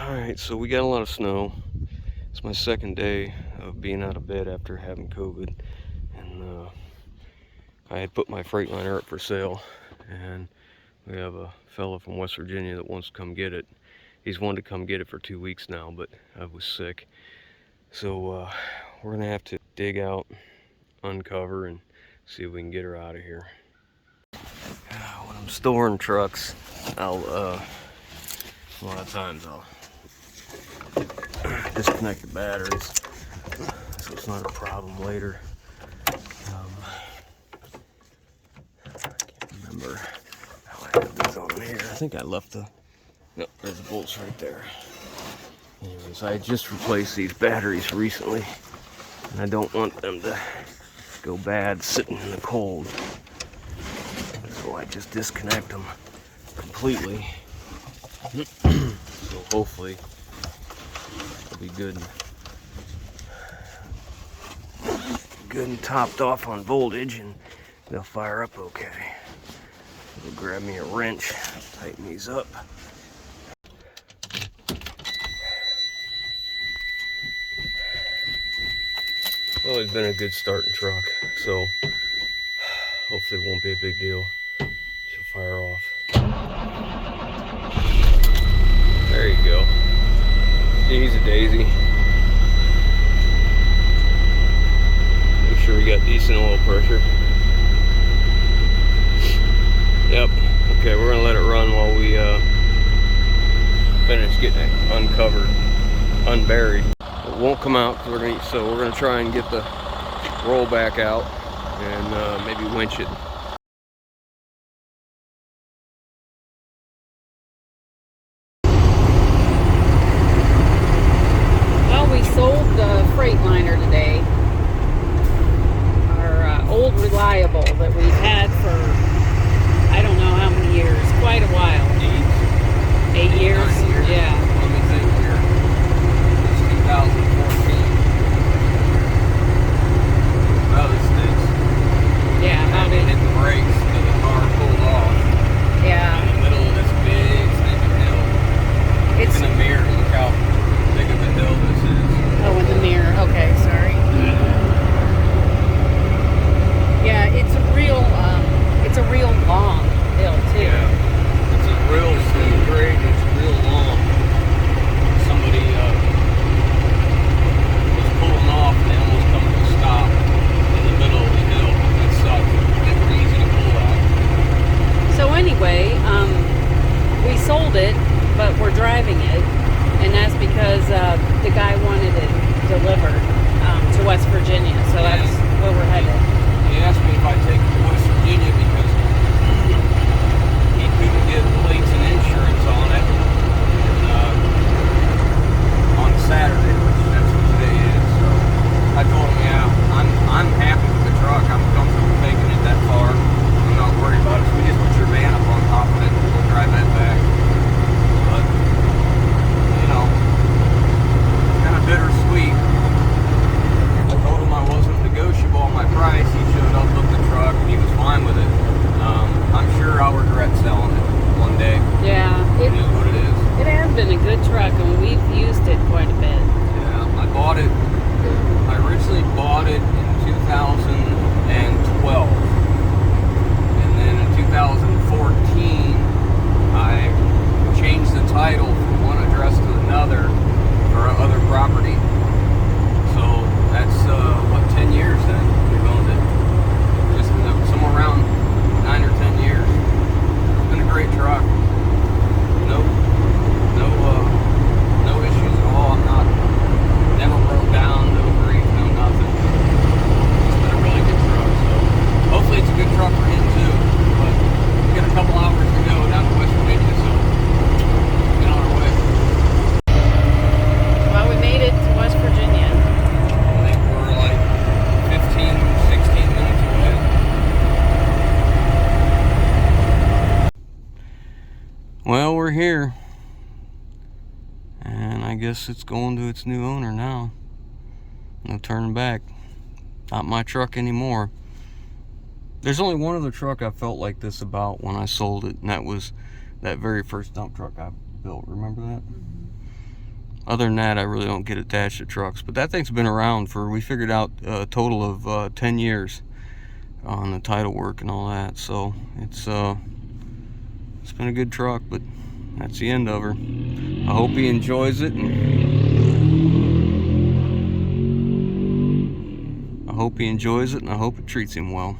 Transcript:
Alright, so we got a lot of snow. It's my second day of being out of bed after having COVID. And I had put my Freightliner up for sale. And we have a fella from West Virginia that wants to come get it. He's wanted to come get it for 2 weeks now, but I was sick. So we're going to have to dig out, uncover, and see if we can get her out of here. When I'm storing trucks, a lot of times I'll disconnect the batteries so it's not a problem later. I can't remember how I have these on here. I think I left the... Nope, there's the bolts right there. Anyways, I just replaced these batteries recently, and I don't want them to go bad sitting in the cold. So I just disconnect them completely. So hopefully it'll be good and topped off on voltage, and they'll fire up okay. I'll grab me a wrench, tighten these up. Always been a good starting truck, so hopefully it won't be a big deal. She'll fire off. There you go. She's a daisy. Make sure we got decent oil pressure. Yep. Okay, we're gonna let it run while we finish getting it uncovered, unburied. It won't come out, so we're gonna try and get the rollback out and maybe winch it. Well, we sold the Freightliner today. Our old reliable that we've had for I don't know how many years, quite a while. 8 years? 9 years. Yeah. Let me think here. It's 2014. Well, this stinks. Yeah, how did hit the brakes and the car pulled off. Yeah. In the middle of this big stinking hill. It's in the mirror. Look how big of a hill this is. Oh, in the mirror. Okay, sorry. Yeah, it's a real long hill too. Yeah. It's a real steep grade. It's real long. Somebody was pulling off and they almost come to a stop in the middle of the hill. That sucked. They were easy to pull out. So anyway, we sold it, but we're driving it, and that's because the guy wanted it delivered to West Virginia. So that's where we're headed. He asked me if I'd take it to West Virginia because he couldn't get plates and insurance on it on Saturday, which that's what today is. So I told him, yeah, I'm happy with the truck. I'm comfortable taking it that far. I'm not worried about it. So we just put your van up on top of it and we'll drive that back. But, you know, kind of bittersweet. I told him I wasn't negotiable on my price. He showed up, looked at the truck, and he was fine with it. I'm sure I'll regret selling it one day. Yeah, It is what it is. it has been a good truck, and we've used it quite a bit. Yeah, I originally bought it in 2012. And then in 2014, I changed the title from one address to another for other property. So that's, 10 years then we've owned it. Just somewhere around 9 or 10 years. It's been a great truck. No issues at all. Never broke down, no grief, no nothing. It's been a really good truck. So hopefully it's a good truck for him too. But we got a couple hours to go down to West Virginia, so get on our way. Well, we made it to West Virginia. I think we're like 15, 16 minutes away. Well, we're here. And I guess it's going to its new owner now. No turning back. Not my truck anymore. There's only one other truck I felt like this about when I sold it, and that was that very first dump truck I built. Remember that? Other than that, I really don't get attached to trucks. But that thing's been around for, we figured out, a total of 10 years on the title work and all that. So it's been a good truck, but that's the end of her. I hope he enjoys it. I hope he enjoys it, and I hope it treats him well.